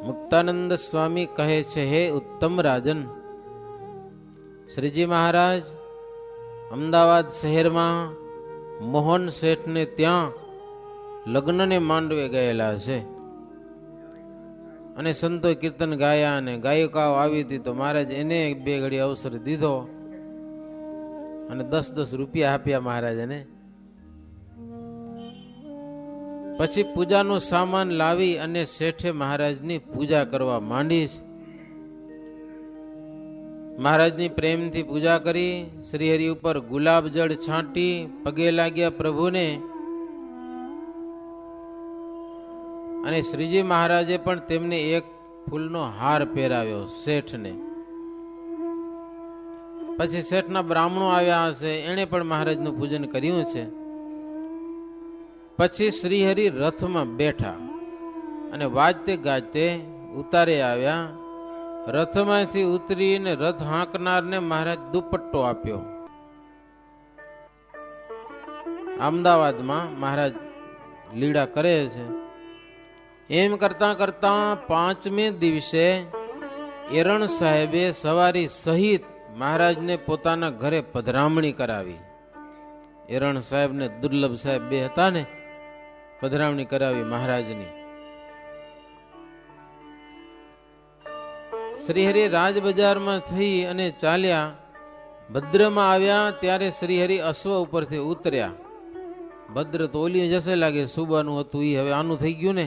મુક્તાનંદ સ્વામી કહે છે, હે ઉત્તમ રાજન, શ્રીજી મહારાજ અમદાવાદ શહેરમાં મોહન શેઠને ત્યાં લગ્નને માંડવે ગયેલા છે અને સંતો કીર્તન ગાયા અને ગાયિકાઓ આવી હતી, તો મહારાજ એને બે ઘડી અવસર દીધો અને 10-10 રૂપિયા આપ્યા મહારાજ એને. પછી પૂજાનો સામાન લાવી અને શેઠે મહારાજની પૂજા કરવા માંડી. મહારાજની પ્રેમથી પૂજા કરી, શ્રીહરિ ઉપર ગુલાબ જળ છાંટી પગે લાગ્યા પ્રભુને. અને શ્રીજી મહારાજે પણ તેમને એક ફૂલનો હાર પહેરાવ્યો શેઠને. પછી શેઠના બ્રાહ્મણો આવ્યા હશે, એણે પણ મહારાજનું પૂજન કર્યું છે. પછી શ્રીહરિ રથમાં બેઠા અને વાજતે ગાજતે ઉતારે આવ્યા. રથમાંથી ઉતરીને રથ હાંકનારને મહારાજ દુપટ્ટો આપ્યો. અમદાવાદમાં મહારાજ લીડા કરે છે. એમ કરતા કરતા 5મે દિવસે એરણ સાહેબે સવારી સહિત મહારાજને પોતાના ઘરે પધરામણી કરાવી. એરણ સાહેબ ને દુર્લભ સાહેબ બે હતા ને, પધરામણી કરાવી મહારાજની. શ્રીહરિ રાજબજારમાં થઈ અને ચાલ્યા. ભદ્રમાં આવ્યા ત્યારે શ્રીહરિ અશ્વ ઉપરથી ઉતર્યા. ભદ્ર તો ઓલી જશે લાગે, સુબાનું હતું એ હવે આનું થઈ ગયું ને.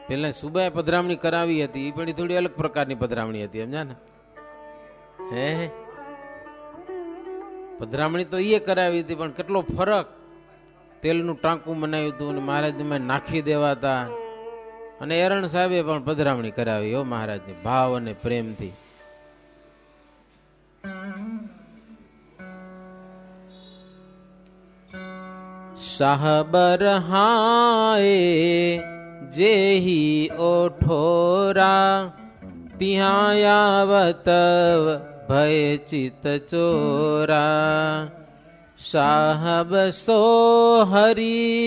પેલા સુબાએ પધરામણી કરાવી હતી, એ પણ થોડી અલગ પ્રકારની પધરામણી હતી, સમજ્યા ને. હે પધરામણી તો એ કરાવી હતી, પણ કેટલો ફરક. તેલનું ટાંકું બનાવ્યું હતું અને મહારાજને નાખી દેવાતા. અને એરણ સાહેબે પણ પધરામણી કરાવી હો મહારાજની ભાવ અને પ્રેમથી. શાહબર હાય જેહી ઓઠોરા, ત્યાં આવત ભય ચિત ચોરા. સાહબ સો હરી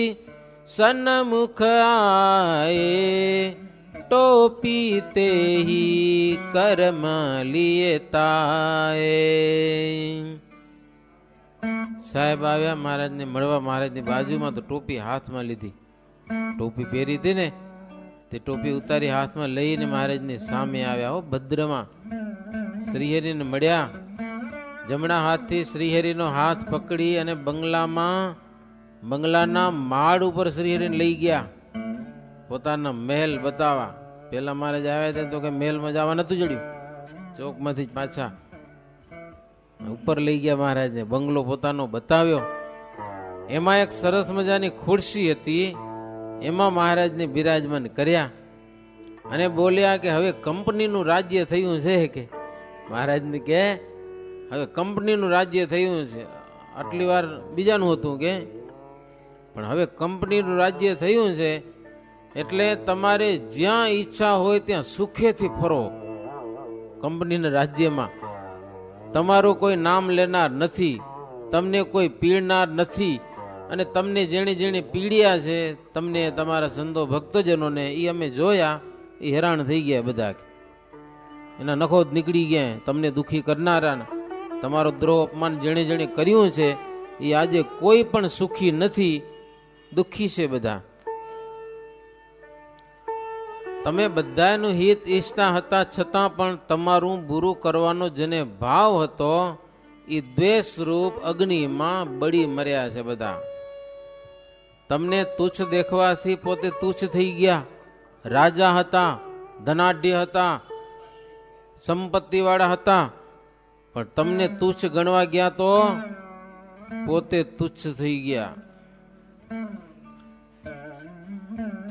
સન્મુખ આયે, ટોપી તે હી કર્મ લીએ તાયે. સાહેબ આવ્યા મહારાજને મળવા. મહારાજની બાજુમાં તો ટોપી હાથમાં લીધી. ટોપી પહેરી હતી ને, તે ટોપી ઉતારી હાથમાં લઈને મહારાજની સામે આવ્યા. હો ભદ્રમાં શ્રીહરિને મળ્યા. જમણા હાથથી શ્રીહરિનો હાથ પકડી અને બંગલાના માળ ઉપર શ્રીહરિને લઈ ગયા, પોતાના મહેલ બતાવવા. પેલા મહારાજ આવ્યા હતા તો કે મહેલમાં જવા નતું જડ્યું, ચોકમાંથી જ પાછા ઉપર લઈ ગયા મહારાજને. બંગલો પોતાનો બતાવ્યો. એમાં એક સરસ મજાની ખુરશી હતી, એમાં મહારાજને બિરાજમાન કર્યા અને બોલ્યા કે હવે કંપનીનું રાજ્ય થયું છે. કે મહારાજને કે હવે કંપનીનું રાજ્ય થયું છે. આટલી વાર બીજાનું હતું કે, પણ હવે કંપનીનું રાજ્ય થયું છે એટલે તમારે જ્યાં ઈચ્છા હોય ત્યાં સુખેથી ફરો. કંપનીના રાજ્યમાં તમારું કોઈ નામ લેનાર નથી, તમને કોઈ પીડનાર નથી. અને તમને જેણે જેણે પીડ્યા છે, તમને તમારા સંતો ભક્તજનોને, એ અમે જોયા, એ હેરાન થઈ ગયા બધા. એના નખો જ નીકળી ગયા. તમને દુઃખી કરનારા, તમારો દ્રોહ અપમાન જેણે જેણે કર્યું છે, એ આજે કોઈ પણ સુખી નથી, દુઃખી છે બધા. તમે બધાનું હિત ઈચ્છતા હતા, છતાં પણ તમારું બુરું કરવાનો જેને ભાવ હતો, એ દ્વેષ રૂપ અગ્નિમાં બળી મર્યા છે બધા. તમને તુચ્છ દેખવાથી પોતે તુચ્છ થઈ ગયા. રાજા હતા, ધનાઢ્ય હતા, સંપત્તિ વાળા હતા, પણ તમને તુચ્છ ગણવા ગયા તો પોતે તુચ્છ થઈ ગયા.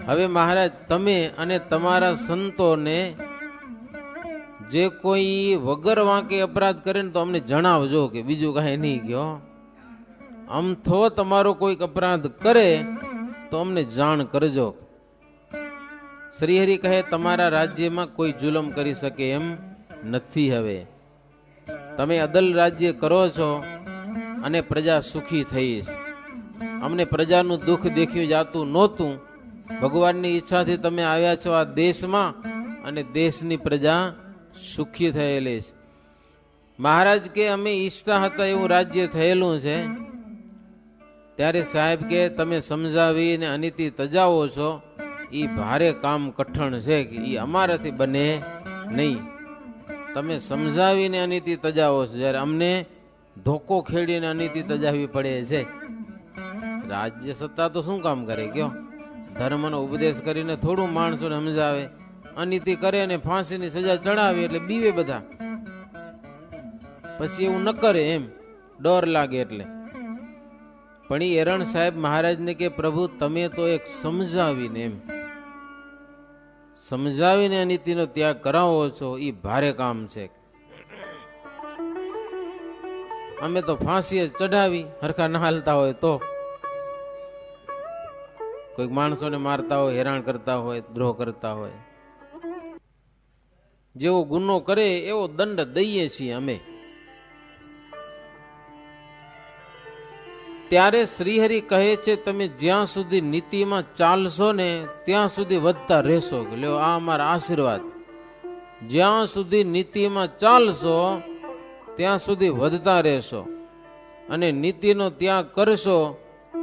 હવે મહારાજ તમે અને તમારા સંતોને જે કોઈ વગર વાંકે અપરાધ કરે ને તો અમને જણાવજો, કે બીજું કાંઈ નહીં ગયો. અમથો તમારો કોઈક અપરાધ કરે તો અમને જાણ કરજો. શ્રીહરિ કહે તમારા રાજ્યમાં કોઈ જુલમ કરી શકે એમ નથી. હવે તમે અદલ રાજ્ય કરો છો અને પ્રજા સુખી થઈ. અમને પ્રજાનું દુઃખ દેખ્યું જાતું નહોતું, ભગવાનની ઈચ્છાથી તમે આવ્યા છો આ દેશમાં અને દેશની પ્રજા સુખી થયેલી છે. મહારાજ કે અમે ઈચ્છતા હતા એવું રાજ્ય થયેલું છે. ત્યારે સાહેબ કે તમે સમજાવીને અનિતિ તજાવો છો એ ભારે કામ કઠણ છે કે એ અમારાથી બને નહીં. તમે સમજાવીને અનિતિ તજાવો છો, જ્યારે અમને ધોકો ખેડીને અનિતિ તજાવવી પડે છે. રાજ્ય સત્તા તો શું કામ કરે કયો? ધર્મનો ઉપદેશ કરીને થોડું માણસોને સમજાવે, અનિતિ કરે ને ફાંસીની સજા ચડાવે એટલે બીવે બધા. પછી એવું ન કરે એમ ડર લાગે એટલે. પણ એ એરણ સાહેબ મહારાજને કે પ્રભુ તમે તો એક સમજાવીને એમ સમજાવીને અનિતિનો ત્યાગ કરાવો છો એ ભારે કામ છે. અમે તો ફાંસી ચઢાવી હરખા ના હાલતા હોય તો, કોઈક માણસોને મારતા હોય, હેરાન કરતા હોય, દ્રોહ કરતા હોય, જેવો ગુનો કરે એવો દંડ દઈએ છીએ અમે. ત્યારે શ્રીહરિ કહે છે તમે જ્યાં સુધી નીતિમાં ચાલશો ને ત્યાં સુધી વધતા રહેશો. લ્યો આ અમારા આશીર્વાદ. જ્યાં સુધી નીતિમાં ચાલશો ત્યાં સુધી વધતા રહેશો, અને નીતિનો ત્યાગ કરશો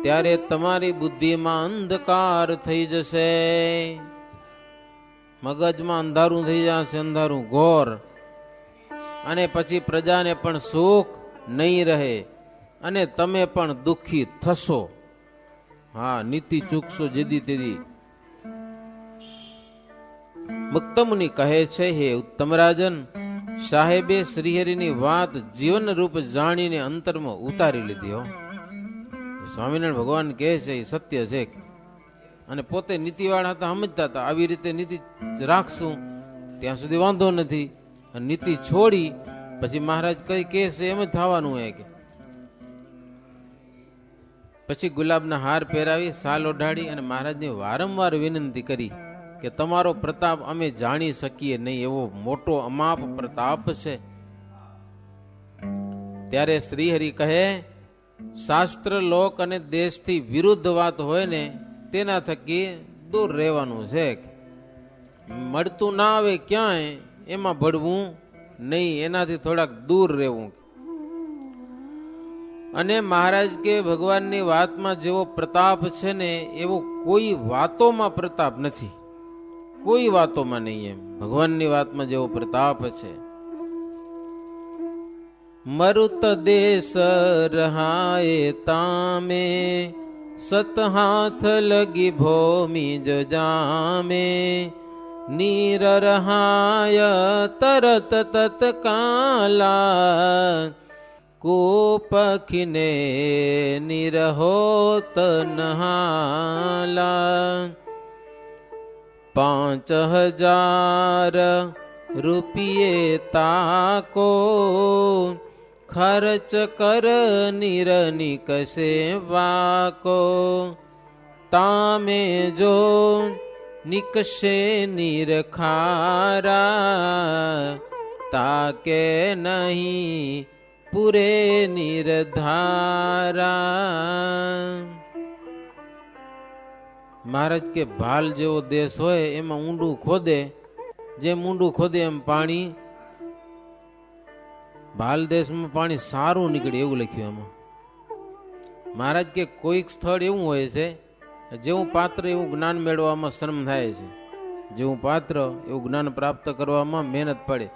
ત્યારે તમારી બુદ્ધિમાં અંધકાર થઈ જશે, મગજમાં અંધારું થઈ જશે, અંધારું ઘોર. અને પછી પ્રજાને પણ સુખ નહીં રહે અને તમે પણ દુઃખી થશો. હા, નીતિ ચૂકશો જેદી તેદી. મુક્તમુનિ કહે છે હે ઉત્તમ રાજન, સાહેબે શ્રીહરિની વાત જીવન રૂપ જાણીને અંતરમાં ઉતારી લીધી હો. સ્વામિનારાયણ ભગવાન કહે છે એ સત્ય છે. અને પોતે નીતિવાળા હતા, સમજતા હતા આવી રીતે નીતિ રાખશું ત્યાં સુધી વાંધો નથી. નીતિ છોડી પછી મહારાજ કઈ કહે છે એમ જ થવાનું હોય કે. પછી ગુલાબના હાર પહેરાવી, સાલ ઓઢાડી અને મહારાજને વારંવાર વિનંતી કરી કે તમારો પ્રતાપ અમે જાણી શકીએ નહીં, એવો મોટો અમાપ પ્રતાપ છે. ત્યારે શ્રીહરિ કહે શાસ્ત્ર લોક અને દેશથી વિરુદ્ધ વાત હોય ને તેના થકી દૂર રહેવાનું છે. મળતું ના આવે ક્યાંય એમાં ભળવું નહીં, એનાથી થોડાક દૂર રહેવું. અને મહારાજ કે ભગવાનની વાતમાં જેવો પ્રતાપ છે ને એવો કોઈ વાતોમાં પ્રતાપ નથી, કોઈ વાતોમાં નહીં. એમ ભગવાનની વાતમાં જેવો પ્રતાપ છે. મરુત દેશ રહાય તામે, સત હાથ લગી ભૂમિ જો જામે, નીર રહાય તરત તત્કાલા, કોપખિને નિરહોત નહાલા. 5000 રૂપિયે તાકો, ખર્ચ કર નિરનિકશે વાકો, તામે જો નિકશે નિરખારા, તાકે નહીં પૂરે નિર્ધારા. મહારાજ કે ભાલ જેવો દેશ હોય એમાં ઊંડું ખોદે, જેમ ઊંડું ખોદે એમ પાણી, ભાલ દેશમાં પાણી સારું નીકળે એવું લખ્યું એમાં. મહારાજ કે કોઈક સ્થળ એવું હોય છે જેવું પાત્ર એવું જ્ઞાન મેળવવામાં શ્રમ થાય છે, જેવું પાત્ર એવું જ્ઞાન પ્રાપ્ત કરવામાં મહેનત પડે.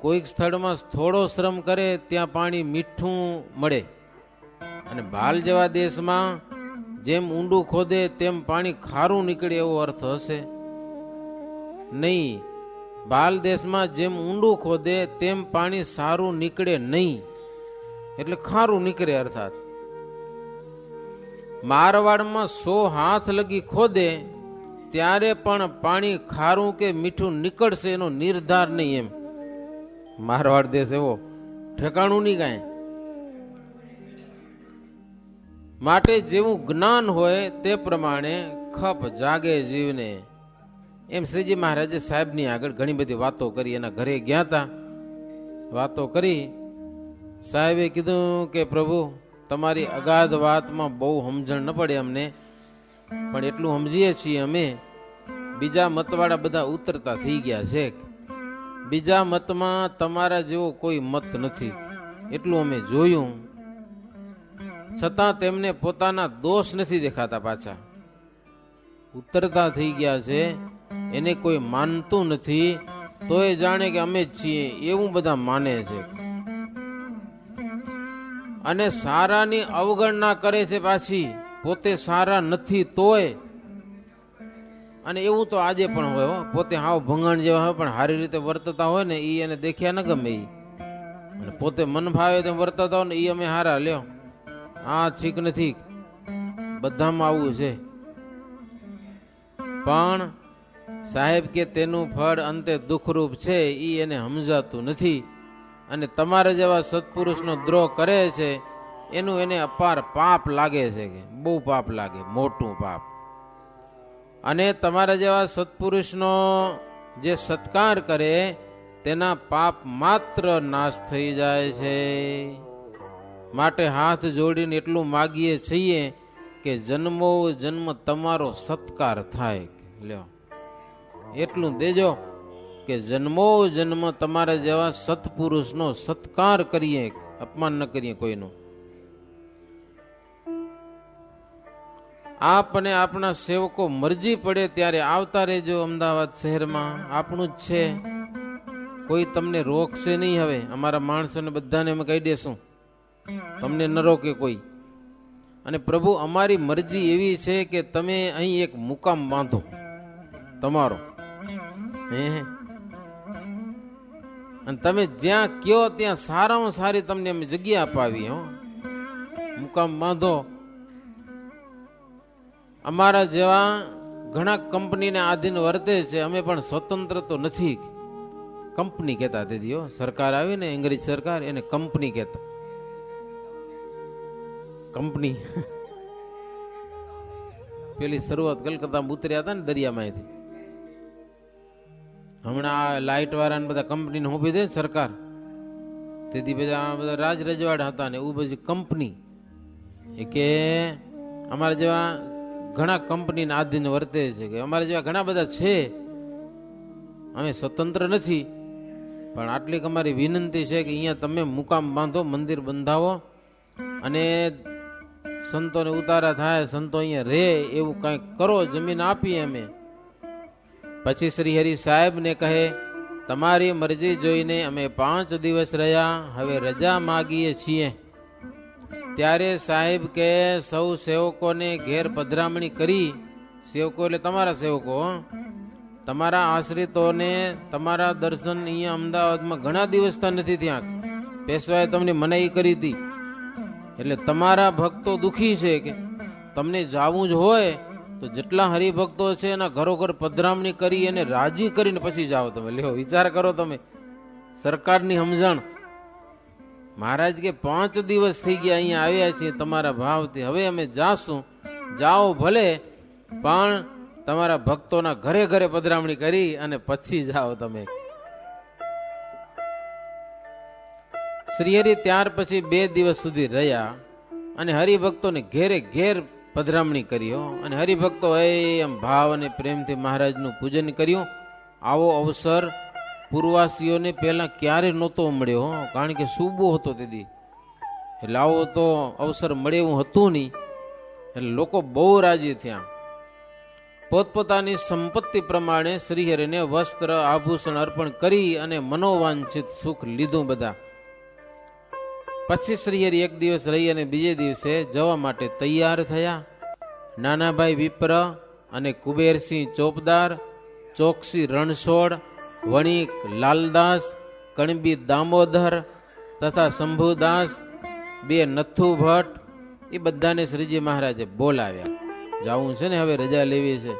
કોઈક સ્થળમાં થોડો શ્રમ કરે ત્યાં પાણી મીઠું મળે, અને ભાલ જેવા દેશમાં જેમ ઊંડું ખોદે તેમ પાણી ખારું નીકળે એવો અર્થ હશે નહીં. ભાલ દેશમાં જેમ ઊંડું ખોદે તેમ પાણી સારું નીકળે નહીં, એટલે ખારું નીકળે. અર્થાત મારવાડમાં 100 હાથ લગી ખોદે ત્યારે પણ પાણી ખારું કે મીઠું નીકળશે એનો નિર્ધાર નહીં. એમ મારવાડ દેશ એવો ઠેકાણું નહીં કાંઈ. માટે જેવું જ્ઞાન હોય તે પ્રમાણે ખપ જાગે જીવને. એમ શ્રીજી મહારાજે સાહેબની આગળ ઘણી બધી વાતો કરી. એના ઘરે ગયા હતા, વાતો કરી. સાહેબે કીધું કે પ્રભુ તમારી અગાધ વાતમાં બહુ સમજણ ન પડે અમને, પણ એટલું સમજીએ છીએ અમે, બીજા મતવાળા બધા ઉતરતા થઈ ગયા છે. બીજા મતમાં તમારા જેવો કોઈ મત નથી, એટલું અમે જોયું. છતાં તેમને પોતાના દોષ નથી દેખાતા, પાછા ઉતરતા થઈ ગયા છે. એને કોઈ માનતું નથી, તોય જાણે કે અમે જ છીએ એવું બધા માને છે. અને સારાની અવગણના કરે છે પાછી, પોતે સારા નથી તોય. અને એવું તો આજે પણ હોય, પોતે હાવ ભંગાણ જેવા હોય પણ સારી રીતે વર્તતા હોય ને એ એને દેખ્યા ન ગમે. અને પોતે મન ભાવે તેમ વર્તતા હોય ને એ અમે હારા લ્યો, આ ઠીક નથી. બધામાં આવું છે. પણ સાહેબ કે તેનું ફળ અંતે દુઃખરૂપ છે, એ એને સમજાતું નથી. અને તમારા જેવા સત્પુરુષનો દ્રોહ કરે છે એનું એને અપાર પાપ લાગે છે, કે બહુ પાપ લાગે, મોટું પાપ. અને તમારા જેવા સત્પુરુષનો જે સત્કાર કરે તેના પાપ માત્ર નાશ થઈ જાય છે. માટે હાથ જોડીને એટલું માગીએ છીએ કે જન્મો જન્મ તમારો સત્કાર થાય. લ્યો, એટલું દેજો કે જન્મો જન્મ તમારા જેવા સત્પુરુષનો સત્કાર કરીએ, અપમાન ન કરીએ કોઈનું. આપ અને આપણા સેવકો મરજી પડે ત્યારે આવતા રહેજો અમદાવાદ શહેરમાં, આપણું જ છે, કોઈ તમને રોકશે નહીં. હવે અમારા માણસોને બધાને અમે કહી દેશું, તમને ન રોકે કોઈ. અને પ્રભુ અમારી મરજી એવી છે કે તમે અહીં એક મુકામ બાંધો તમારો, અને તમે જ્યાં કયો ત્યાં સારામાં સારી તમને અમે જગ્યા અપાવી. મુકામ બાંધો. અમારા જેવા ઘણા કંપનીને આધીન વર્તે છે, અમે પણ સ્વતંત્ર તો નથી. કંપની કહેતા તેથી, સરકાર આવી ને અંગ્રેજ સરકાર, એને કંપની કહેતા. કંપની પેલી શરૂઆત કલકત્તામાં ઉતર્યા હતા ને દરિયામાંથી. હમણાં આ લાઇટ વાળાને બધા કંપનીને હોપી દે સરકાર, તેથી બધા રાજ રજવાડા હતા ને એવું બધી કંપની. એ કે અમારા જેવા ઘણા કંપનીના આધીન વર્તે છે, કે અમારા જેવા ઘણા બધા છે, અમે સ્વતંત્ર નથી. પણ આટલી અમારી વિનંતી છે કે અહીંયા તમે મુકામ બાંધો, મંદિર બંધાવો, અને સંતોને ઉતારા થાય, સંતો અહીંયા રહે એવું કંઈક કરો, જમીન આપીએ અમે. પછી શ્રી હરિ સાહેબ ને કહે, તમારી મરજી જોઈને અમે 5 દિવસ રહ્યા, હવે રજા માગીએ છીએ. ત્યારે સાહેબ કે સૌ સેવકોને ઘેર પધરામણી કરી, સેવકો એટલે તમારા સેવકો, તમારા આશ્રિતોને તમારા દર્શન અહીંયા અમદાવાદમાં ઘણા દિવસથી નથી થયા, પેશવાએ તમને મનાઈ કરી હતી. એટલે તમારા ભક્તો દુખી છે કે તમને જાવું જ હોય તો જેટલા હરિભક્તો છે એના ઘરો ઘર પધરામણી કરી અને રાજી કરીને પછી જાઓ તમે. લ્યો, વિચાર કરો તમે, સરકારની સમજણ. મહારાજ કે 5 દિવસ થઈ ગયા અહીંયા આવ્યા છીએ તમારા ભાવથી, હવે અમે જાશું, જાઓ ભલે, પણ તમારા ભક્તોના ઘરે ઘરે પધરામણી કરી અને પછી જાઓ તમે. શ્રીહરિ ત્યાર પછી 2 દિવસ સુધી રહ્યા અને હરિભક્તોને ઘેરે ઘેર પધરામણી કર્યો. અને હરિભક્તો એમ ભાવ અને પ્રેમથી મહારાજનું પૂજન કર્યું. આવો અવસર પૂર્વાસીઓને પહેલા ક્યારે નહોતો મળ્યો, કારણ કે સૂબો હતો તેથી. એટલે આવો તો અવસર મળે એવું હતું નહીં. એટલે લોકો બહુ રાજી થયા. પોતપોતાની સંપત્તિ પ્રમાણે શ્રીહરિને વસ્ત્ર આભૂષણ અર્પણ કરી અને મનોવાંછિત સુખ લીધું બધા. પછી શ્રીહરિ 1 દિવસ રહી અને બીજે દિવસે જવા માટે તૈયાર થયા. નાનાભાઈ વિપ્ર અને કુબેરસિંહ ચોપદાર, ચોકસી રણછોડ, વણિક લાલદાસ, કણબી દામોદર તથા શંભુદાસ, 2 નથુ ભટ્ટ, એ બધાને શ્રીજી મહારાજે બોલાવ્યા. જાવું છે ને, હવે રજા લેવી છે.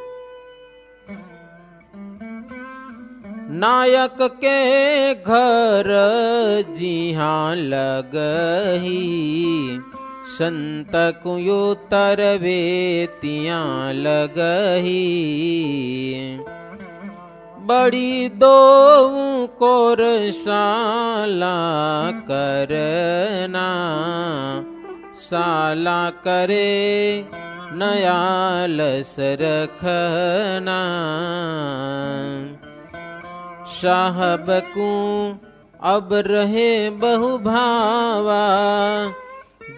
नायक के घर जिहाँ लगही, संत कुयुतर वे तियां लगही। बड़ी दो कोरशाला करना, साला करे नयालस रखना साहब को अब रहे बहु भावा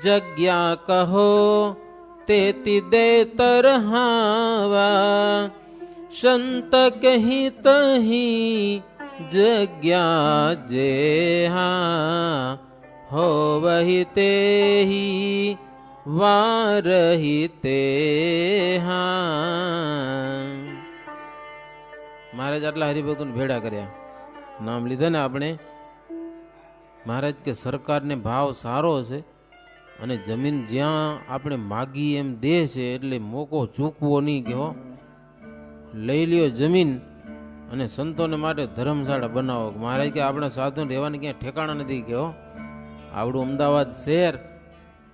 जग्या कहो तेति दे तरहावा संत कही तही जग्या जे हाँ हो वही ते ही वारही ते हाँ। महाराज आटला हरिभक्तों भेड़ा कर्या नाम लीधा ने आपणे महाराज के सरकार ने भाव सारो छे અને જમીન જ્યાં આપણે માગી એમ દે છે એટલે મોકો ચૂકવો નહીં કે હો લઈ લ્યો જમીન અને સંતોને માટે ધર્મશાળા બનાવો મહારાજ કે આપણે સાધુ રહેવાની ક્યાં ઠેકાણા નથી કે હો આવડું અમદાવાદ શહેર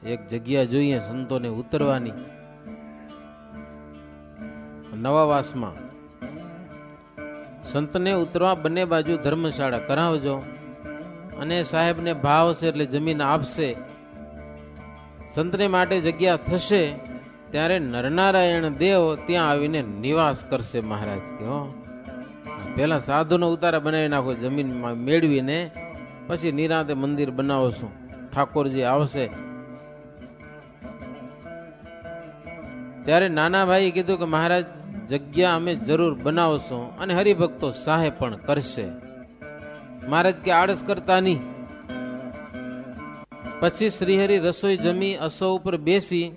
એક જગ્યા જોઈએ સંતોને ઉતરવાની નવાવાસમાં સંતને ઉતરવા બંને બાજુ ધર્મશાળા કરાવજો અને સાહેબને ભાવ છે એટલે જમીન આપશે સંતને માટે જગ્યા થશે ત્યારે નરનારાયણ દેવ ત્યાં આવીને નિવાસ કરશે મહારાજ કે હો પેલા સાધુનો ઉતારા બનાવી નાખો જમીનમાં મેળવીને પછી નિરાંતે મંદિર બનાવશું ઠાકોરજી આવશે ત્યારે નાના ભાઈ કીધું કે મહારાજ જગ્યા અમે જરૂર બનાવશું અને હરિભક્તો સહાય પણ કરશે મહારાજ કે આળસ કરતા નહીં પછી શ્રીહરિ રસોઈ જમી અસો ઉપર બેસી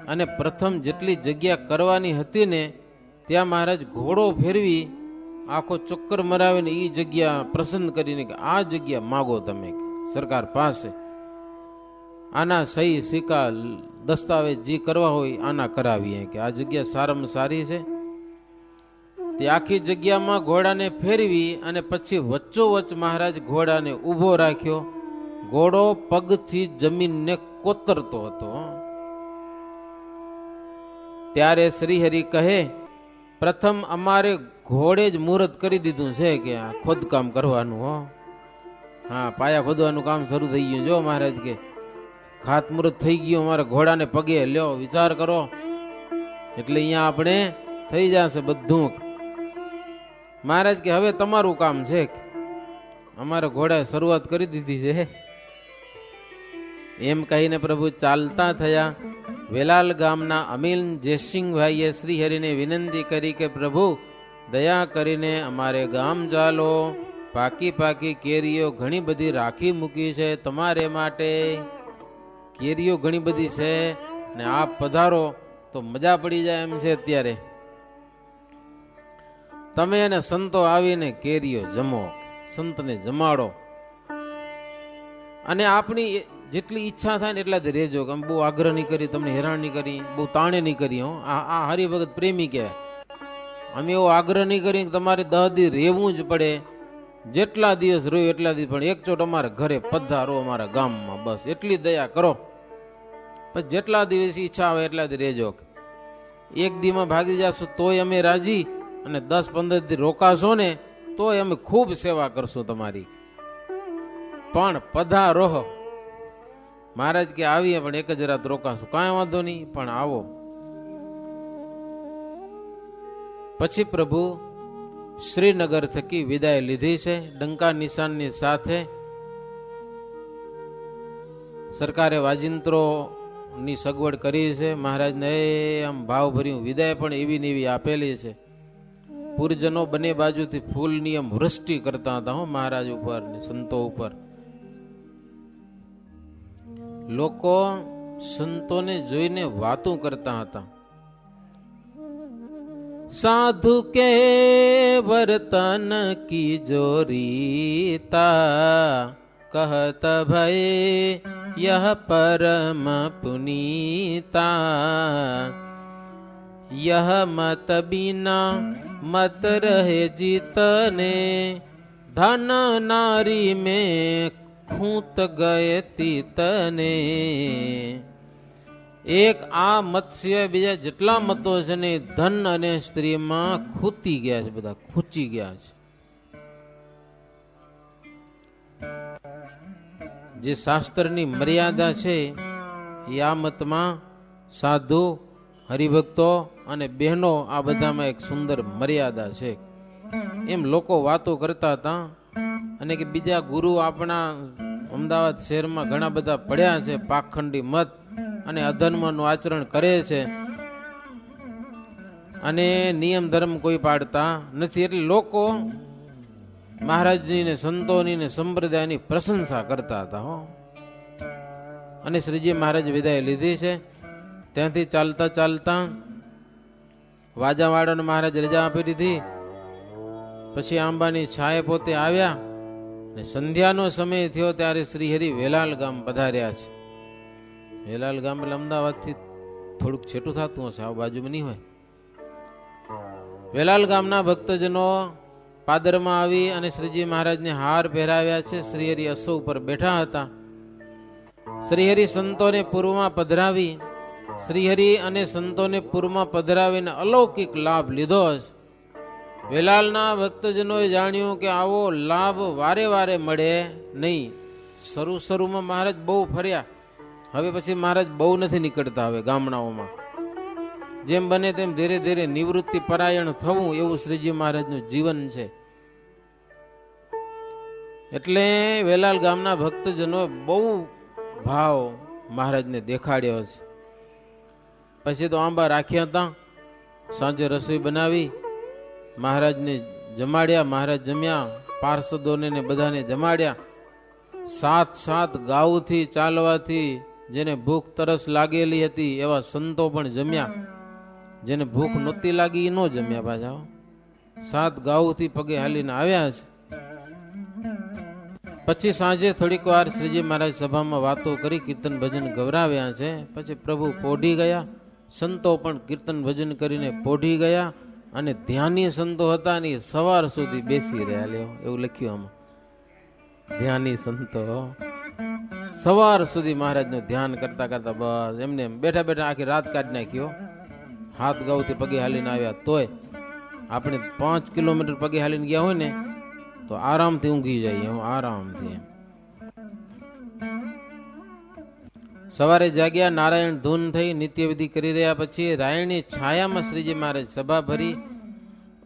અને પ્રથમ જેટલી જગ્યા કરવાની હતી ને ત્યાં મહારાજ ઘોડો ફેરવી આખો ચક્કર મરાવીને એ જગ્યા પસંદ કરીને કે આ જગ્યા માગો તમે સરકાર પાસે આના સહી સિક્કા દસ્તાવેજ જે કરવા હોય આના કરાવીએ કે આ જગ્યા સારામાં સારી છે તે આખી જગ્યામાં ઘોડાને ફેરવી અને પછી વચ્ચોવચ્ચ મહારાજ ઘોડાને ઊભો રાખ્યો ઘોડો પગથી જમીનને કોતરતો હતો ત્યારે શ્રીહરિ કહે પ્રથમ અમારે ઘોડે જ મુહૂર્ત કરી દીધું છે કે આ ખોદકામ કરવાનું હો હા પાયા ખોદવાનું કામ શરૂ થઈ ગયું જો મહારાજ કે ખાતમુહૂર્ત થઈ ગયું અમારા ઘોડાને પગે લ્યો વિચાર કરો એટલે અહીંયા આપણે થઈ જશે બધું મહારાજ કે હવે તમારું કામ છે અમારા ઘોડાએ શરૂઆત કરી દીધી છે એમ કહીને પ્રભુ ચાલતા થયા વેલાલ ગામના અમીલ જયસિંહભાઈએ શ્રીહરિને વિનંતી કરી કે પ્રભુ દયા કરીને અમારે ગામ ચાલો પાકી પાકી કેરીઓ ઘણી બધી રાખી મૂકી છે તમારે માટે કેરીઓ ઘણી બધી છે ને આપ પધારો તો મજા પડી જાય એમ છે અત્યારે તમે અને સંતો આવીને કેરીઓ જમો સંતને જમાડો અને આપની જેટલી ઈચ્છા થાય ને એટલા જ રહેજો કે બહુ આગ્રહ નહીં કરી તમને હેરાન નહીં કરી બહુ તાણે નહીં કરી હો આ હરિભગત પ્રેમી કહેવાય અમે એવો આગ્રહ નહીં કરી તમારે 10 દી રહેવું જ પડે જેટલા દિવસ રહ્યું એટલા દિવસ પણ એક ચોટ અમારા ઘરે પધારો અમારા ગામમાં બસ એટલી દયા કરો પછી જેટલા દિવસ ઈચ્છા આવે એટલા જ રહેજો એક દીમાં ભાગી જશો તોય અમે રાજી અને 10-15 દી રોકાશો ને તોય અમે ખૂબ સેવા કરશું તમારી પણ પધારો મહારાજ કે આવીએ પણ એક જ રાત રોકાશું કાંઈ વાંધો નહીં પણ આવો પછી પ્રભુ શ્રીનગર થકી વિદાય લીધી છે ડંકા નિશાનની સાથે સરકારે વાજિંત્રો ની સગવડ કરી છે મહારાજને આમ ભાવભર્યું વિદાય પણ એવી ને એવી આપેલી છે પૂરજનો બંને બાજુથી ફૂલની આમ વૃષ્ટિ કરતા હતા હો મહારાજ ઉપર ને સંતો ઉપર લોકો સંતોને જોઈને વાતો કરતા હતા સાધુ કે વર્તન કી જોરીતા કહત ભય यह परम पुनीता यह मत बिना मत रहे जीतने धन नारी में खूंत गए તીતને એક આ મત સિવાય બીજા જેટલા મતો છે ને ધન અને સ્ત્રીમાં ખૂતી ગયા છે બધા ખૂચી ગયા છે જે શાસ્ત્રની મર્યાદા છે એ આ મતમાં સાધુ હરિભક્તો અને બહેનો આ બધામાં એક સુંદર મર્યાદા છે. એમ લોકો વાતો કરતા હતા અને કે બીજા ગુરુ આપણા અમદાવાદ શહેરમાં ઘણા બધા પડ્યા છે, પાખંડી મત અને અધર્મનું આચરણ કરે છે અને નિયમ ધર્મ કોઈ પાડતા નથી. એટલે લોકો મહારાજની ને સંતોની ને સંપ્રદાયની પ્રશંસા કરતા હતા હો. અને શ્રીજી મહારાજ વિદાય લીધી છે. ત્યાંથી ચાલતા ચાલતા વાજાવાળાને મહારાજ રજા આપી દીધી. પછી આંબાની છાએ પોતે આવ્યા ને સંધ્યાનો સમય થયો ત્યારે શ્રી હરિ વેલાલ ગામ પધાર્યા છે. વેલાલ ગામ એટલે અમદાવાદથી થોડુંક છેટું થતું હશે, આ બાજુમાં નહીં હોય. વેલાલ ગામના ભક્તજનો પાદરમાં આવી અને શ્રીજી મહારાજને હાર પહેરાવ્યા છે. શ્રી હરિ અસો ઉપર બેઠા હતા. શ્રી હરિ સંતોને પૂર્વમાં પધરાવી, શ્રી હરિ અને સંતોને પૂર્વમાં પધરાવીને અલૌકિક લાભ લીધો છે. વેલાલના ભક્તજનોએ જાણ્યું કે આવો લાભ વારે વારે મળે નહીં. શરૂમાં મહારાજ બહુ ફર્યા, હવે પછી મહારાજ બહુ નથી નીકળતા. હવે ગામડાઓમાં જેમ બને તેમ ધીરે ધીરે નિવૃત્તિ પરાયણ થવું એવું શ્રીજી મહારાજનું જીવન છે. એટલે વેલાલ ગામના ભક્તજનોએ બહુ ભાવ મહારાજને દેખાડ્યો છે. પછી તો આંબા રાખ્યા હતા. સાંજે રસોઈ બનાવી, મહારાજને જમાડ્યા. મહારાજ જમ્યા, પાર્ષદોને ને બધાને જમાડ્યા. 7 ગાઉથી ચાલવાથી જેને ભૂખ તરસ લાગેલી હતી એવા સંતો પણ જમ્યા. જેને ભૂખ નહોતી લાગી એ ન જમ્યા પાછા. 7 ગાઉથી પગે હાલીને આવ્યા છે. પછી સાંજે થોડીક વાર શ્રીજી મહારાજ સભામાં વાતો કરી, કીર્તન ભજન ગવરાવ્યા છે. પછી પ્રભુ પોઢી ગયા. સંતો પણ કીર્તન ભજન કરીને પોઢી ગયા અને ધ્યાની સંતો હતા ને સવાર સુધી બેસી રહ્યા. લ્યો એવું લખ્યું આમાં, ધ્યાની સંતો સવાર સુધી મહારાજનું ધ્યાન કરતા કરતા બસ એમને બેઠા બેઠા આખી રાત કાઢી નાખ્યો. 7 ગાઉથી પગે હાલીને આવ્યા. તોય આપણે 5 કિલોમીટર પગે હાલીને ગયા હોય ને તો આરામથી ઊંઘી જઈએ, આરામથી. સવારે જાગ્યા, નારાયણ ધૂન થઈ, નિત્યવિધિ કરી રહ્યા. પછી રાયણની છાયામાં શ્રીજી મહારાજ સભા ભરી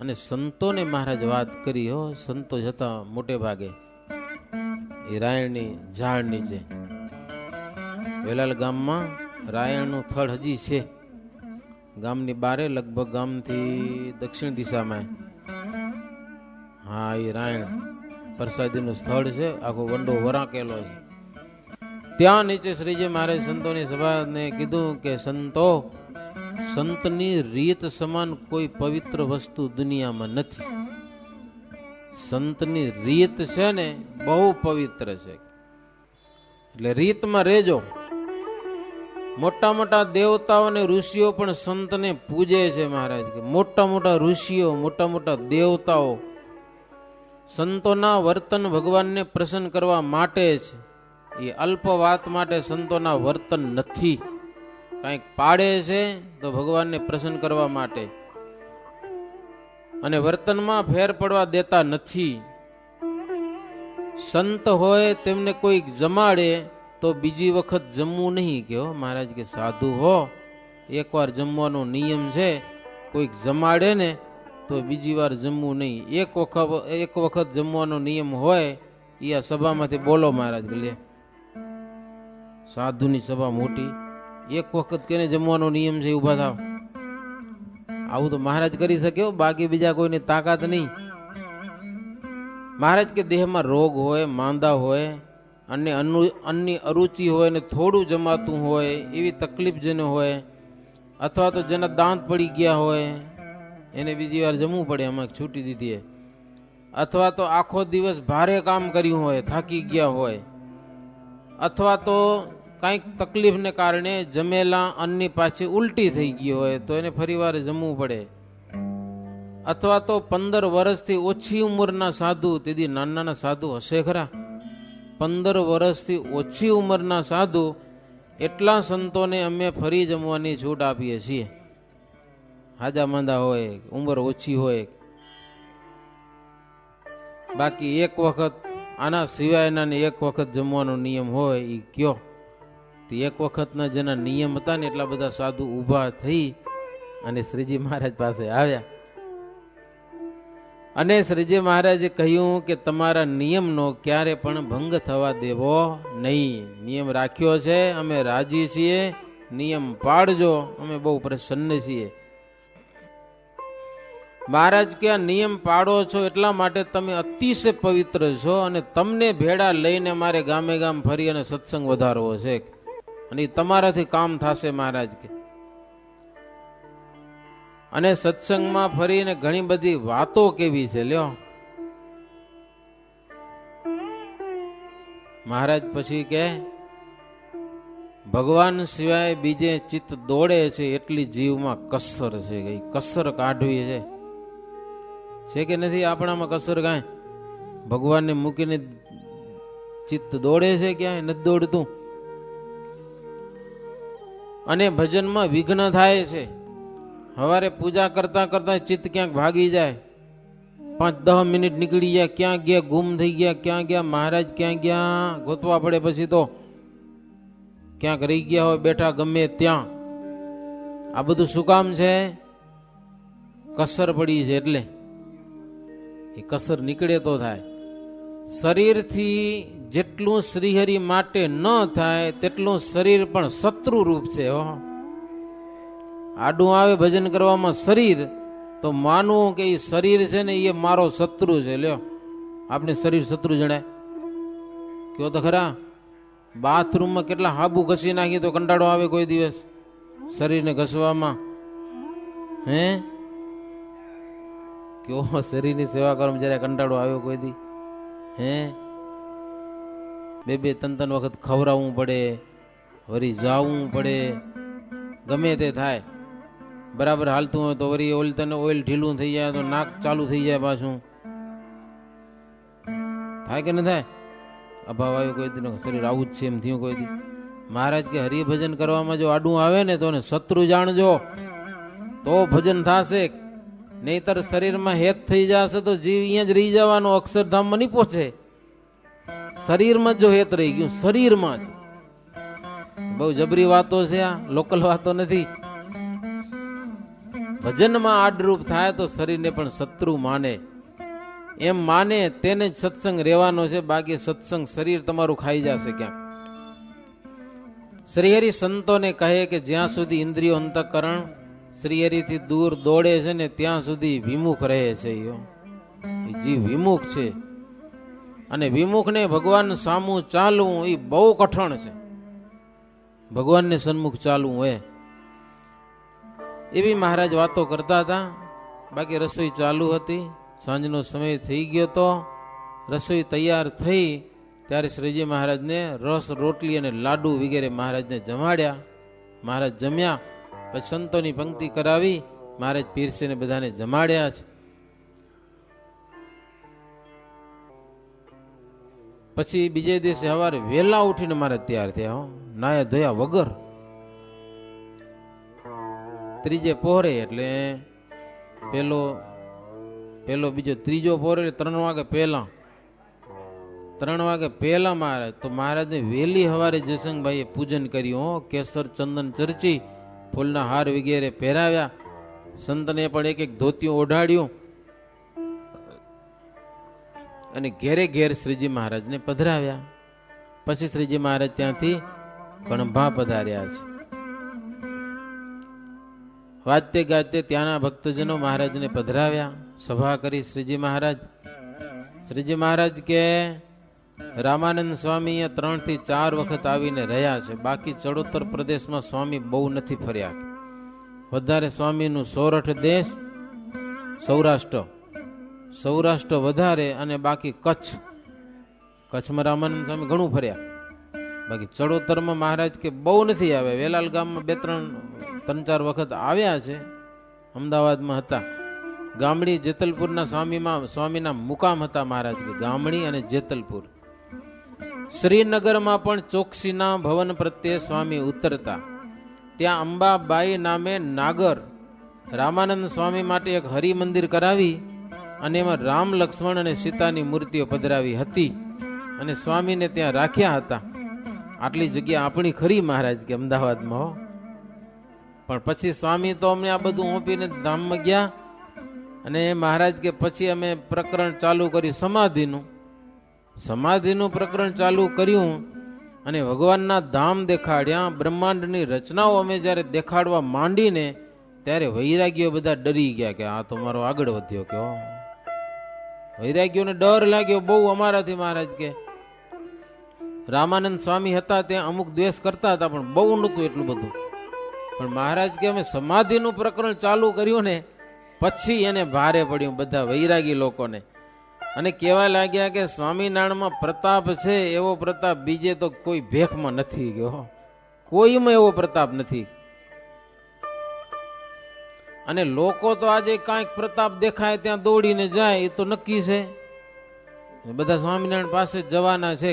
અને સંતોને મહારાજ વાત કરી. હો, સંતો જતા મોટે ભાગે એ રાયણની ઝાડ નીચે. વેલાલ ગામમાં રાયણનું થડ હજી છે. ગામની બારે લગભગ ગામથી દક્ષિણ દિશામાં. હા, એ રાયણ પ્રસાદીનું સ્થળ છે. આખો વંડો વરાકેલો છે. ત્યાં નીચે શ્રીજી મહારાજ સંતોની સભાને કીધું કે સંતો, સંતની રીત સમાન કોઈ પવિત્ર વસ્તુ દુનિયામાં નથી. સંતની રીત છે ને બહુ પવિત્ર છે. એટલે રીતમાં રહેજો. મોટા મોટા દેવતાઓ અને ઋષિઓ પણ સંતને પૂજે છે. મહારાજ કે મોટા મોટા ઋષિઓ, મોટા મોટા દેવતાઓ સંતોના વર્તન ભગવાનને પ્રસન્ન કરવા માટે છે. એ અલ્પ વાત માટે સંતોના વર્તન નથી. કંઈક પાડે છે તો ભગવાનને પ્રસન્ન કરવા માટે, અને વર્તનમાં ફેર પડવા દેતા નથી. સંત હોય તેમને કોઈક જમાડે તો બીજી વખત જમવું નહીં. કે મહારાજ કે સાધુ હો, એકવાર જમવાનો નિયમ છે. કોઈક જમાડે ને તો બીજી વાર જમવું નહીં. એક વખત જમવાનો નિયમ હોય એ આ સભામાંથી બોલો. મહારાજ કે લે, સાધુની સભા મોટી, એક વખત કેને જમવાનો નિયમ છે, ઉભા થાવ. આવું તો મહારાજ કરી શકે, બાકી બીજા કોઈની તાકાત નહીં. મહારાજ કે દેહમાં રોગ હોય, માંદા હોય અને અન્નની અરુચિ હોય ને થોડું જમાતું હોય, એવી તકલીફ જેને હોય, અથવા તો જેના દાંત પડી ગયા હોય એને બીજી વાર જમવું પડે, એમાં છૂટી દીધી. અથવા તો આખો દિવસ ભારે કામ કર્યું હોય, થાકી ગયા હોય, અથવા તો કંઈક તકલીફને કારણે જમેલા અન્નની પાછી ઉલટી થઈ ગઈ હોય તો એને ફરી વાર જમવું પડે. અથવા તો 15 વર્ષથી ઓછી ઉંમરના સાધુ, તેથી નાના સાધુ હશે ખરા, 15 વર્ષથી ઓછી ઉંમરના સાધુ, એટલા સંતોને અમે ફરી જમવાની છૂટ આપીએ છીએ. હાજા માંદા હોય, ઉંમર ઓછી હોય. બાકી એક વખત આના સિવાયના એક વખત જમવાનો નિયમ હોય એ કયો. એક વખતના જેના નિયમ હતા ને એટલા બધા સાધુ ઊભા થઈ અને શ્રીજી મહારાજ પાસે આવ્યા અને શ્રીજી મહારાજે કહ્યું કે તમારા નિયમનો ક્યારે પણ ભંગ થવા દેવો નહીં. નિયમ રાખ્યો છે, અમે રાજી છીએ, નિયમ પાળજો, અમે બહુ પ્રસન્ન છીએ. મહારાજ કે આ નિયમ પાડો છો એટલા માટે તમે અતિશય પવિત્ર છો અને તમને ભેળા લઈને મારે ગામે ગામ ફરી અને સત્સંગ વધારવો છે અને તમારાથી કામ થશે મહારાજ કે. અને સત્સંગમાં ફરીને ઘણી બધી વાતો કેવી છે લ્યો. મહારાજ પછી કે ભગવાન સિવાય બીજે ચિત્ત દોડે છે એટલી જીવમાં કસર છે. કઈ કસર કાઢવી છે કે નથી? આપણામાં કસર કાંઈ ભગવાનને મૂકીને ચિત્ત દોડે છે? ક્યાંય નથી દોડતું. અને ભજનમાં વિઘ્ન થાય છે. સવારે પૂજા કરતા કરતા ચિત્ત ક્યાંક ભાગી જાય, 5-10 મિનિટ નીકળી જાય, ક્યાં ગયા, ગુમ થઈ ગયા, ક્યાં ગયા મહારાજ, ક્યાં ગયા ગોતવા પડે. પછી તો ક્યાંક રહી ગયા હોય બેઠા ગમે ત્યાં. આ બધું શું કામ છે? કસર પડી છે. એટલે એ કસર નીકળે તો થાય. શરીરથી જેટલું શ્રીહરિ માટે ન થાય તેટલું શરીર પણ શત્રુ રૂપ છે. આડું આવે ભજન કરવામાં શરીર તો માનવું કે એ શરીર છે ને એ મારો શત્રુ છે. લ્યો, આપણે શરીર શત્રુ જણાય? કયો તો ખરા. બાથરૂમમાં કેટલા હાબુ ઘસી નાખી તો કંટાળો આવે કોઈ દિવસ શરીરને ઘસવામાં? હે કયો શરીરની સેવા કરવામાં જયારે કંટાળો આવ્યો કોઈ દી? હે 2-3 વખત ખવડાવવું પડે, વળી જાવું પડે, ગમે તે થાય. બરાબર હાલતું હોય તો વળી ઓઇલ ઢીલું થઈ જાય તો નાક ચાલુ થઈ જાય પાછું. થાય કે ન થાય? અભાવ આવ્યો કોઈ દી, શરીર આવું જ છે એમ થયું કોઈ દી? મહારાજ કે હરિભજન કરવામાં જો આડું આવે ને તો શત્રુ જાણજો તો ભજન થશે. નહીતર શરીરમાં હેત થઈ જશે તો જીવ અહીંયા જ રહી જવાનો, અક્ષરધામમાં નહીં પહોંચે. શરીરમાં જ જો હેત રહી ગયું, શરીરમાં જ. બહુ જબરી વાતો છે આ, લોકલ વાતો નથી. ભજનમાં આડરૂપ થાય તો શરીરને પણ શત્રુ માને. એમ માને તેને જ સત્સંગ રહેવાનો છે, બાકી સત્સંગ શરીર તમારું ખાઈ જશે ક્યાંક. શ્રીહરિ સંતોને કહે કે જ્યાં સુધી ઇન્દ્રિયો અંતઃકરણ શ્રીહરિથી દૂર દોડે છે ને ત્યાં સુધી વિમુખ રહે છે. જીવ વિમુખ છે અને વિમુખને ભગવાન સામું ચાલવું એ બહુ કઠણ છે. ભગવાનને સન્મુખ ચાલવું હોય એવી મહારાજ વાતો કરતા હતા. બાકી રસોઈ ચાલુ હતી, સાંજનો સમય થઈ ગયો તો રસોઈ તૈયાર થઈ ત્યારે શ્રીજી મહારાજને રસ, રોટલી અને લાડુ વગેરે મહારાજને જમાડ્યા. મહારાજ જમ્યા પછી સંતોની પંક્તિ કરાવી, મહારાજ પીરસીને બધાને જમાડ્યા છે. પછી બીજે દિવસે સવારે વહેલા ઉઠીને મહારાજ તૈયાર થયા, નાયા ધોયા વગર. ત્રીજે પહોરે એટલે પેલો બીજો ત્રીજો પહોરે 3 વાગે પહેલા 3 વાગે પહેલા મહારાજ તો મહારાજને વહેલી સવારે જયસંગભાઈએ પૂજન કર્યું. કેસર ચંદન ચર્ચી, ફૂલના હાર વગેરે પહેરાવ્યા. સંતને પણ એક ધોતિયું ઓઢાડ્યું અને ઘેરે ઘેર શ્રીજી મહારાજને પધરાવ્યા. પછી શ્રીજી મહારાજ ત્યાંથી કણભા પધાર્યા છે. વાજતે ગાજતે ત્યાંના ભક્તજનો મહારાજને પધરાવ્યા, સભા કરી. શ્રીજી મહારાજ કે રામાનંદ સ્વામી 3 થી 4 વખત આવીને રહ્યા છે, બાકી ચડોતર પ્રદેશમાં સ્વામી બહુ નથી ફર્યા. વધારે સ્વામીનું સોરઠ દેશ, સૌરાષ્ટ્ર વધારે, અને બાકી કચ્છમાં રામાનંદ સ્વામી ઘણું ફર્યા. બાકી ચડોતરમાં મહારાજ કે બહુ નથી આવ્યા. વેલાલ ગામમાં 3-4 વખત આવ્યા છે, અમદાવાદમાં હતા. ગામડી જેતલપુરના સ્વામીના મુકામ હતા મહારાજ કે, ગામડી અને જેતલપુર. શ્રીનગરમાં પણ ચોકસીના ભવન પ્રત્યે સ્વામી ઉતરતા. ત્યાં અંબાબાઈ નામે નાગર રામાનંદ સ્વામી માટે એક હરિમંદિર કરાવી અને એમાં રામ, લક્ષ્મણ અને સીતાની મૂર્તિઓ પધરાવી હતી અને સ્વામીને ત્યાં રાખ્યા હતા. આટલી જગ્યા આપણી ખરી મહારાજ કે અમદાવાદમાં. પણ પછી સ્વામી તો અમને આ બધું ઓંપીને ધામમાં ગયા. અને મહારાજ કે પછી અમે પ્રકરણ ચાલુ કર્યું સમાધિનું પ્રકરણ ચાલુ કર્યું. અને ભગવાનના ધામ દેખાડ્યા. બ્રહ્માંડની રચનાઓ અમે જ્યારે દેખાડવા માંડીને ત્યારે વૈરાગીઓ બધા ડરી ગયા કે આ તો મારો આગળ વધ્યો કે વૈરાગીઓને ડર લાગ્યો બહુ અમારાથી. મહારાજ કે રામાનંદ સ્વામી હતા ત્યાં અમુક દ્વેષ કરતા હતા પણ બહુ નહોતું એટલું બધું. પણ મહારાજ કે અમે સમાધિનું પ્રકરણ ચાલુ કર્યું ને પછી એને ભારે પડ્યું બધા વૈરાગી લોકોને. અને કહેવા લાગ્યા કે સ્વામિનારાયણમાં પ્રતાપ છે એવો પ્રતાપ બીજે તો કોઈ ભેખમાં નથી ગયો, કોઈમાં એવો પ્રતાપ નથી. અને લોકો તો આજે કાંઈક પ્રતાપ દેખાય ત્યાં દોડીને જાય એ તો નક્કી છે, બધા સ્વામિનારાયણ પાસે જવાના છે.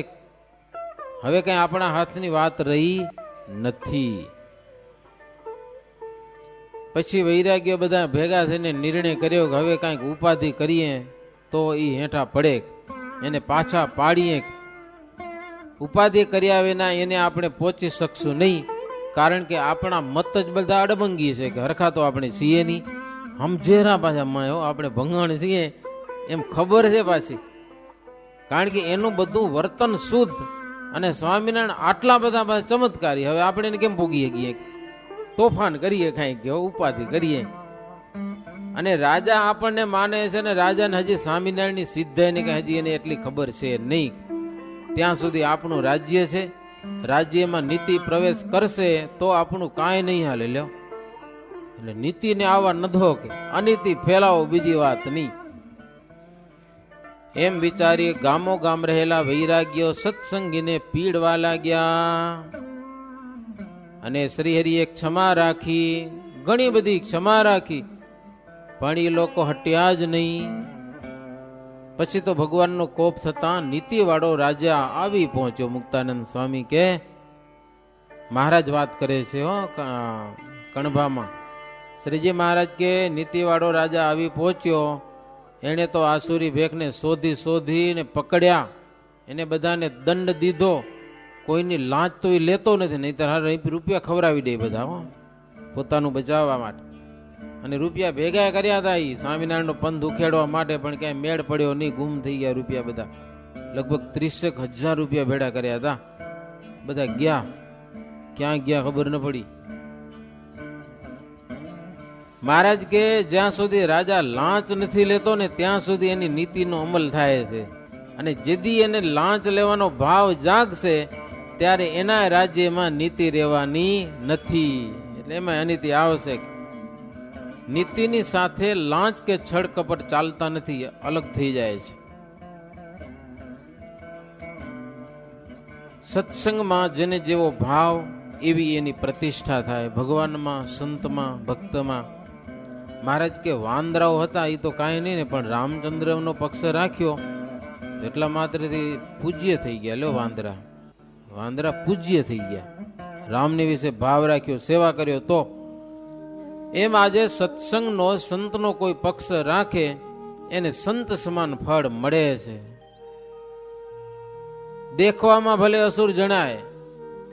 હવે કઈ આપણા હાથની વાત રહી નથી. પછી વૈરાગ્યો બધા ભેગા થઈને નિર્ણય કર્યો કે હવે કાંઈક ઉપાધિ કરીએ તો એ હેઠા પડે, એને પાછા પાડીએ. ઉપાધિ કર્યા વિના એને આપણે પહોંચી શકશું નહીં, કારણ કે આપણા મત જ બધા અડબંગી છે કે હરખા તો આપણે છીએ નહીં. સમજેરા પાછા માયો આપણે ભંગાણ છીએ એમ ખબર છે પાછી, કારણ કે એનું બધું વર્તન શુદ્ધ. અને સ્વામિનારાયણ આટલા બધા ચમત્કારી, હવે આપણે એને કેમ ભોગીએ ગઈએ, તોફાન કરીએ કાંઈ કે ઉપાધિ કરીએ. અને રાજા આપણને માને છે ને રાજાને હજી સ્વામિનારાયણની સિદ્ધાઈ કે હજી એને એટલી ખબર છે નહીં. ત્યાં સુધી આપણું રાજ્ય છે, રાજ્યમાં નીતિ પ્રવેશ કરશે તો આપણું કાંઈ નહીં હાલે. લ્યો એટલે નીતિને આવા ન ધો કે અનીતિ ફેલાવો, બીજી વાત નહીં. એમ વિચારી ગામો ગામ રહેલા વૈરાગ્યો સત્સંગીને પીડવા લાગ્યા. અને શ્રીહરિએ ક્ષમા રાખી, ઘણી બધી ક્ષમા રાખી, પણ એ લોકો હટ્યા જ નહીં. પછી તો ભગવાનનો કોપ થતા નીતિવાળો રાજા આવી પહોંચ્યો. મુક્તાનંદ સ્વામી કે મહારાજ વાત કરે છે કણભામાં. શ્રીજી મહારાજ કે નીતિવાળો રાજા આવી પહોંચ્યો. એને તો આસુરી ભેખને શોધીને પકડ્યા, એને બધાને દંડ દીધો. કોઈની લાંચ તો એ લેતો નથી, નહીતર રૂપિયા ખવડાવી દે બધા પોતાનું બચાવવા માટે. અને રૂપિયા ભેગા કર્યા હતા એ સ્વામિનારાયણનો પંથ ઉખેડવા માટે, પણ ક્યાંય મેળ પડ્યો નહીં, ગુમ થઈ ગયા રૂપિયા બધા. લગભગ 30,000 રૂપિયા ભેડા કર્યા હતા. બધા ગયા, ક્યાં ગયા ખબર ન પડી. મહારાજ કે જ્યાં સુધી રાજા લાંચ નથી લેતો ને ત્યાં સુધી એની નીતિનો અમલ થાય છે. અને જેદી એને લાંચ લેવાનો ભાવ જાગશે ત્યારે એના રાજ્યમાં નીતિ રહેવાની નથી, એટલે એમાં અનીતિ આવશે. નીતિની સાથે લાંચ કે છળ કપટ ચાલતા નથી, અલગ થઈ જાય છે. સત્સંગમાં જેને જેવો ભાવ એવી એની પ્રતિષ્ઠા થાય, ભગવાનમાં, સંતમાં, ભક્તમાં. મહારાજ કે વાંદરાઓ હતા એ તો કાંઈ નહીં ને, પણ રામચંદ્રનો પક્ષ રાખ્યો એટલા માત્રથી પૂજ્ય થઈ ગયા. લો વાંદરા પૂજ્ય થઈ ગયા. રામને વિશે ભાવ રાખ્યો, સેવા કર્યો. તો એમ આજે સત્સંગનો, સંતનો કોઈ પક્ષ રાખે એને સંત સમાન ફળ મળે છે. દેખવામાં ભલે અસુર જણાય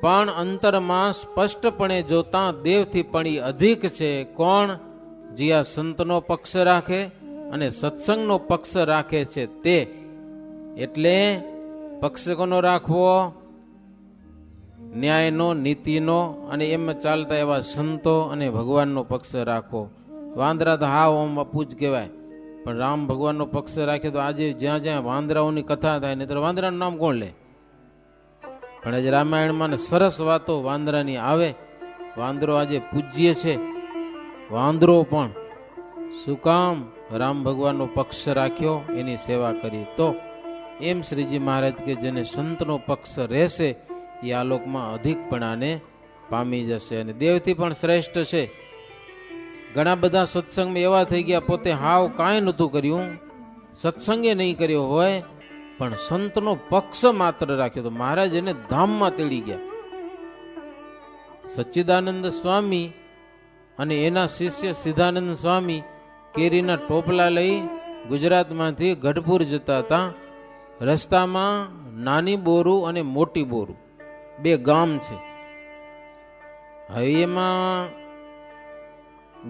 પણ અંતરમાં સ્પષ્ટપણે જોતા દેવથી પણ અધિક છે. કોણ? જે આ સંતનો પક્ષ રાખે અને સત્સંગનો પક્ષ રાખે છે તે. એટલે પક્ષ કોનો રાખવો? ન્યાયનો, નીતિનો અને એમાં ચાલતા એવા સંતો અને ભગવાનનો પક્ષ રાખવો. વાંદરા તો હા ઓમ બાપુ જ કહેવાય, પણ રામ ભગવાનનો પક્ષ રાખે તો આજે જ્યાં જ્યાં વાંદરાઓની કથા થાય ને તો વાંદરાનું નામ કોણ લે? પણ આજે રામાયણમાં સરસ વાતો વાંદરાની આવે. વાંદરો આજે પૂજ્ય છે. વાંદરો પણ શું કામ? રામ ભગવાનનો પક્ષ રાખ્યો, એની સેવા કરી. તો એમ શ્રીજી મહારાજ કે જેને સંતનો પક્ષ રહેશે એ આલોકમાં અધિકપણાને પામી જશે અને દેવથી પણ શ્રેષ્ઠ છે. ઘણા બધા સત્સંગમાં એવા થઈ ગયા પોતે હાવ કાંઈ નહોતું કર્યું, સત્સંગે નહીં કર્યો હોય, પણ સંતનો પક્ષ માત્ર રાખ્યો તો મહારાજ એને ધામમાં તેડી ગયા. સચ્ચિદાનંદ સ્વામી અને એના શિષ્ય સિદ્ધાનંદ સ્વામી કેરીના ટોપલા લઈ ગુજરાતમાંથી ગઢપુર જતા હતા. રસ્તામાં નાની બોરુ અને મોટી બોરુ બે ગામ છે. હવે એમાં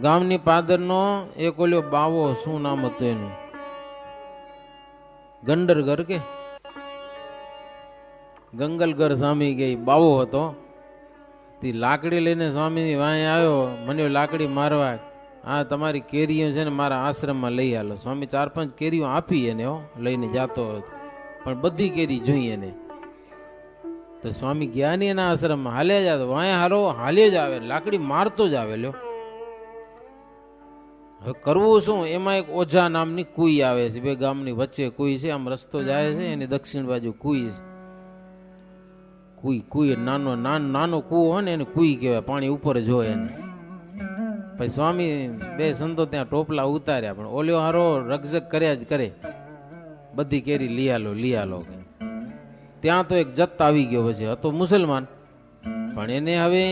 ગામની પાદરનો એક ઓલ્યો બાવો, શું નામ હતું એનું, ગંડરગર કે ગંગલગર સ્વામી કે બાવો હતો. તે લાકડી લઈને સ્વામીની વાંહે આવ્યો, મને લાકડી મારવા, હા તમારી કેરીઓ છે ને મારા આશ્રમમાં લઈ આલો. સ્વામી 4-5 કેરીઓ આપી એને, લઈને જાતો હતો, પણ બધી કેરી જોઈ એને. તો સ્વામી ગયા નહીં એના આશ્રમમાં, હાલ્યા જાતો, વાંહે હાલ્યો જ આવે, લાકડી મારતો જ આવે. લ્યો હવે કરવું શું? એમાં એક ઓઝા નામની કુઈ આવે છે, બે ગામની વચ્ચે કુઈ છે, આમ રસ્તો જાય છે, એની દક્ષિણ બાજુ કુઈ છે. કુઈ નાનો કૂવો હોય ને એને કુઈ કહેવાય, પાણી ઉપર જ હોય એને. પછી સ્વામી બે સંતો ત્યાં ટોપલા ઉતાર્યા, પણ ઓલ્યો હારો રકઝક કર્યા જ કરે, બધી કેરી લઈ આલો. ત્યાં તો એક જત આવી ગયો, પછી હતો મુસલમાન, પણ એને હવે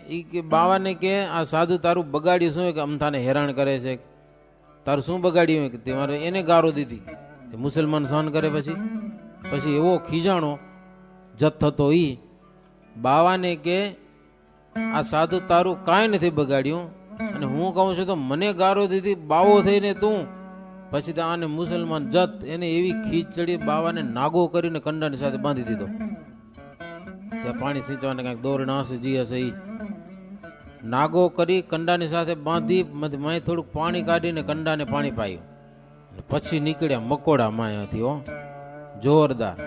ઈ કે બાવાને કે આ સાધુ તારું બગાડ્યું શું? કે અમથાને હેરાન કરે છે, તારું શું બગાડ્યું? કે તમારે એને ગારો દીધી. મુસલમાન સહન કરે. પછી એવો ખીજાણો જથ હતો ઈ બાવાને કે આ સાધુ તારું કાંઈ નથી બગાડ્યું, અને હું કહું છું તો મને ગારો દીધી, બાવો થઈને તું. પછી તો આને મુસલમાન જત એને એવી ખીચ ચડી, બાવાને નાગો કરીને કંડાની સાથે બાંધી દીધો. જ્યાં પાણી સિંચવાને કાંઈક દોરણા હશે, જી હશે, ઈ નાગો કરી કંડાની સાથે બાંધી, માય થોડુંક પાણી કાઢીને કંડાને પાણી પાયું. પછી નીકળ્યા મકોડા માયાથી, જોરદાર.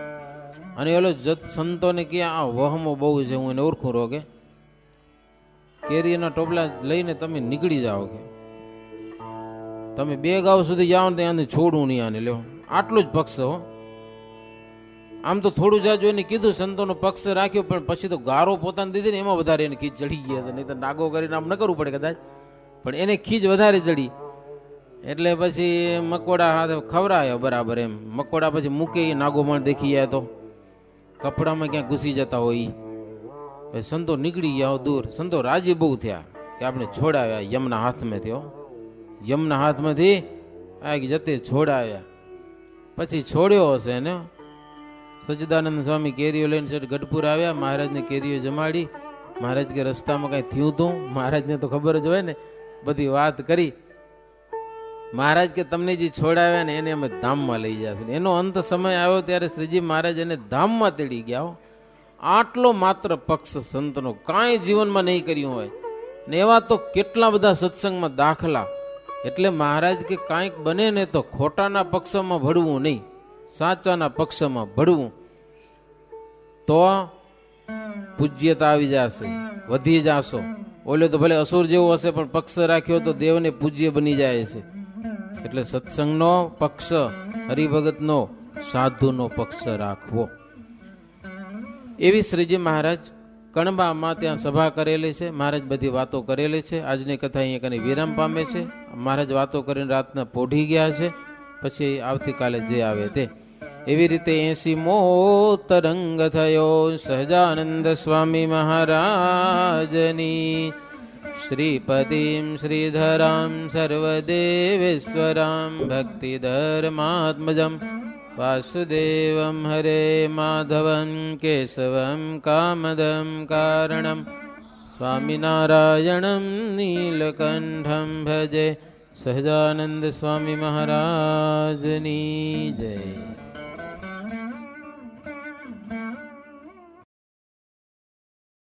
અને એલો જત સંતોને કે આ વહમો બહુ છે, હું એને ઓળખું રોગે, કેરીના ટોપલા લઈને તમે નીકળી જાઓ, કે તમે 2 ગાવ સુધી જાઓ ને ત્યાં છોડું નહીં આને. લ્યો આટલું જ પક્ષ હો. આમ તો થોડું જાજુ એને કીધું, સંતોનો પક્ષ રાખ્યો, પણ પછી તો ગારો પોતાને દીધી ને એમાં વધારે એને ખીચ ચડી ગયા છે. નહીં તો નાગો કરીને આમ ન કરવું પડે કદાચ, પણ એને ખીચ વધારે ચડી. એટલે પછી મકોડા હાથે ખવરાયો બરાબર એમ. મકોડા પછી મૂકે, નાગો માણ દેખી જાય તો કપડામાં ક્યાંક ઘૂસી જતા હોય. પછી સંતો નીકળી ગયા દૂર. સંતો રાજી બહુ થયા કે આપણે છોડાવ્યા યમના હાથમાં થયો, યમના હાથમાંથી આ જતે છોડાવ્યા. પછી છોડ્યો હશે એને. સચ્ચિદાનંદ સ્વામી કેરીઓ લઈને ગઢપુર આવ્યા, મહારાજને કેરીઓ જમાડી. મહારાજ કે રસ્તામાં કઈ થયું તું? મહારાજને તો ખબર જ હોય ને, બધી વાત કરી. મહારાજ કે તમને જે છોડાવ્યા ને એને અમે ધામમાં લઈ જશે. એનો અંત સમય આવ્યો ત્યારે શ્રીજી મહારાજ એને ધામમાં તેડી ગયા. આટલો માત્ર પક્ષ સંતનો કાંઈ જીવનમાં નહીં કર્યું હોય ને એવા તો કેટલા બધા સત્સંગમાં દાખલા. એટલે મહારાજ કે કાંઈક બને ને તો ખોટાના પક્ષમાં ભળવું નહીં, સાચાના પક્ષમાં ભળવું, તો પૂજ્યતા આવી જશે, વધી જાશો. ઓલે તો ભલે અસુર જેવો હશે પણ પક્ષ રાખ્યો તો દેવને પૂજ્ય બની જાય છે. એટલે સત્સંગનો પક્ષ, હરિભગતનો, સાધુનો પક્ષ રાખવો. એવી શ્રીજી મહારાજ કણબામાં ત્યાં સભા કરેલી છે. મહારાજ બધી વાતો કરેલી છે. આજની કથા અહીંયા કને વિરામ પામે છે. મહારાજ વાતો કરીને રાતના પોઢી ગયા છે. પછી આવતીકાલે જે આવે તે. એવી રીતે 80મો તરંગ થયો સહજાનંદ સ્વામી મહારાજની. શ્રીપતિમ શ્રીધરામ સર્વદેવેશ્વરામ ભક્તિધર્માત્મજમ વાસુદેવમ હરે માધવમ કેશવમ કામદમ કારણમ સ્વામિનારાયણમ નીલકંઠમ ભજે. સહજાનંદ સ્વામી મહારાજની જય.